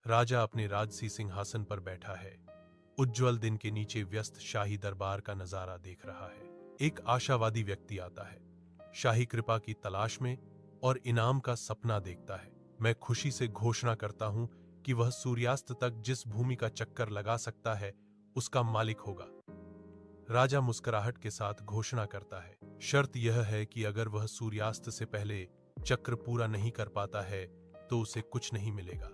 राजा अपने राजसी सिंहासन पर बैठा है। उज्ज्वल दिन के नीचे व्यस्त शाही दरबार का नजारा देख रहा है। एक आशावादी व्यक्ति आता है, शाही कृपा की तलाश में और इनाम का सपना देखता है। मैं खुशी से घोषणा करता हूं कि वह सूर्यास्त तक जिस भूमि का चक्कर लगा सकता है उसका मालिक होगा। राजा मुस्कुराहट के साथ घोषणा करता है, शर्त यह है कि अगर वह सूर्यास्त से पहले चक्र पूरा नहीं कर पाता है तो उसे कुछ नहीं मिलेगा।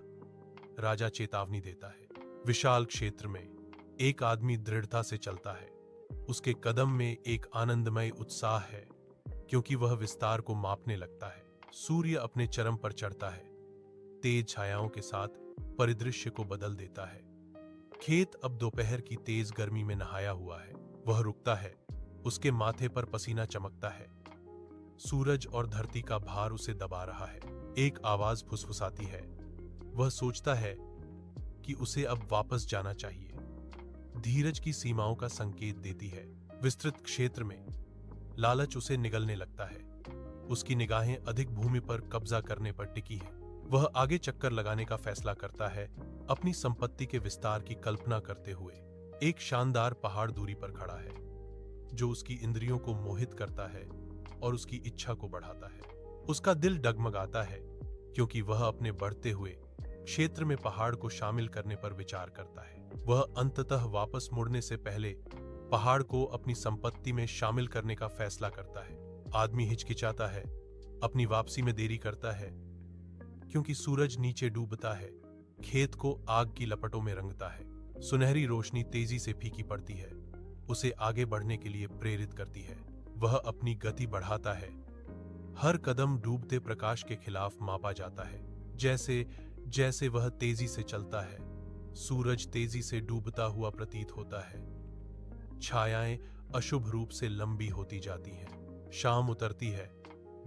राजा चेतावनी देता है। विशाल क्षेत्र में एक आदमी दृढ़ता से चलता है। उसके कदम में एक आनंदमय उत्साह है, क्योंकि वह विस्तार को मापने लगता है। सूर्य अपने चरम पर चढ़ता है, तेज छायाओं के साथ परिदृश्य को बदल देता है। खेत अब दोपहर की तेज गर्मी में नहाया हुआ है। वह रुकता है, उसके माथे पर पसीना चमकता है। सूरज और धरती का भार उसे दबा रहा है। एक आवाज फुसफुसाती है। वह सोचता है कि उसे अब वापस जाना चाहिए। धीरज की सीमाओं का संकेत देती है। विस्तृत क्षेत्र में लालच उसे निगलने लगता है। उसकी निगाहें अधिक भूमि पर कब्जा करने पर टिकी हैं। वह आगे चक्कर लगाने का फैसला करता है, अपनी संपत्ति के विस्तार की कल्पना करते हुए। एक शानदार पहाड़ दूरी पर खड़ा है, जो उसकी इंद्रियों को मोहित करता है और उसकी इच्छा को बढ़ाता है। उसका दिल डगमगाता है, क्योंकि वह अपने बढ़ते हुए क्षेत्र में पहाड़ को शामिल करने पर विचार करता है। वह अंततः वापस मुड़ने से पहले पहाड़ को अपनी संपत्ति में शामिल करने का फैसला करता है। आदमी हिचकिचाता है, अपनी वापसी में देरी करता है, क्योंकि सूरज नीचे डूबता है, खेत को आग की लपटों में रंगता है। सुनहरी रोशनी तेजी से फीकी पड़ती है, उसे आगे बढ़ने के लिए प्रेरित करती है। वह अपनी गति बढ़ाता है। हर कदम डूबते प्रकाश के खिलाफ मापा जाता है। जैसे जैसे वह तेजी से चलता है, सूरज तेजी से डूबता हुआ प्रतीत होता है। छायाएं अशुभ रूप से लंबी होती जाती हैं। शाम उतरती है।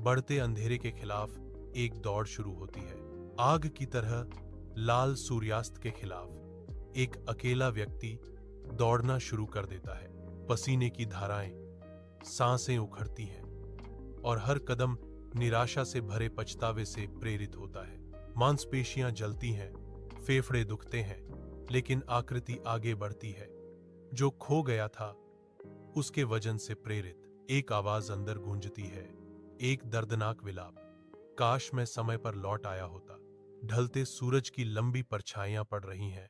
बढ़ते अंधेरे के खिलाफ एक दौड़ शुरू होती है। आग की तरह लाल सूर्यास्त के खिलाफ एक अकेला व्यक्ति दौड़ना शुरू कर देता है। पसीने की धाराएं, सांसें उखड़ती हैं और हर कदम निराशा से भरे पछतावे से प्रेरित होता है। मांसपेशियां जलती हैं, फेफड़े दुखते हैं, लेकिन आकृति आगे बढ़ती है। जो खो गया था उसके वजन से प्रेरित एक आवाज अंदर गूंजती है, एक दर्दनाक विलाप। काश मैं समय पर लौट आया होता। ढलते सूरज की लंबी परछाइयां पड़ रही हैं,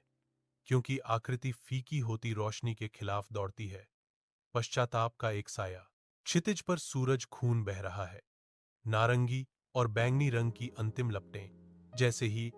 क्योंकि आकृति फीकी होती रोशनी के खिलाफ दौड़ती है। पश्चाताप का एक साया। क्षितिज पर सूरज खून बह रहा है। नारंगी और बैंगनी रंग की अंतिम लपटें, जैसे ही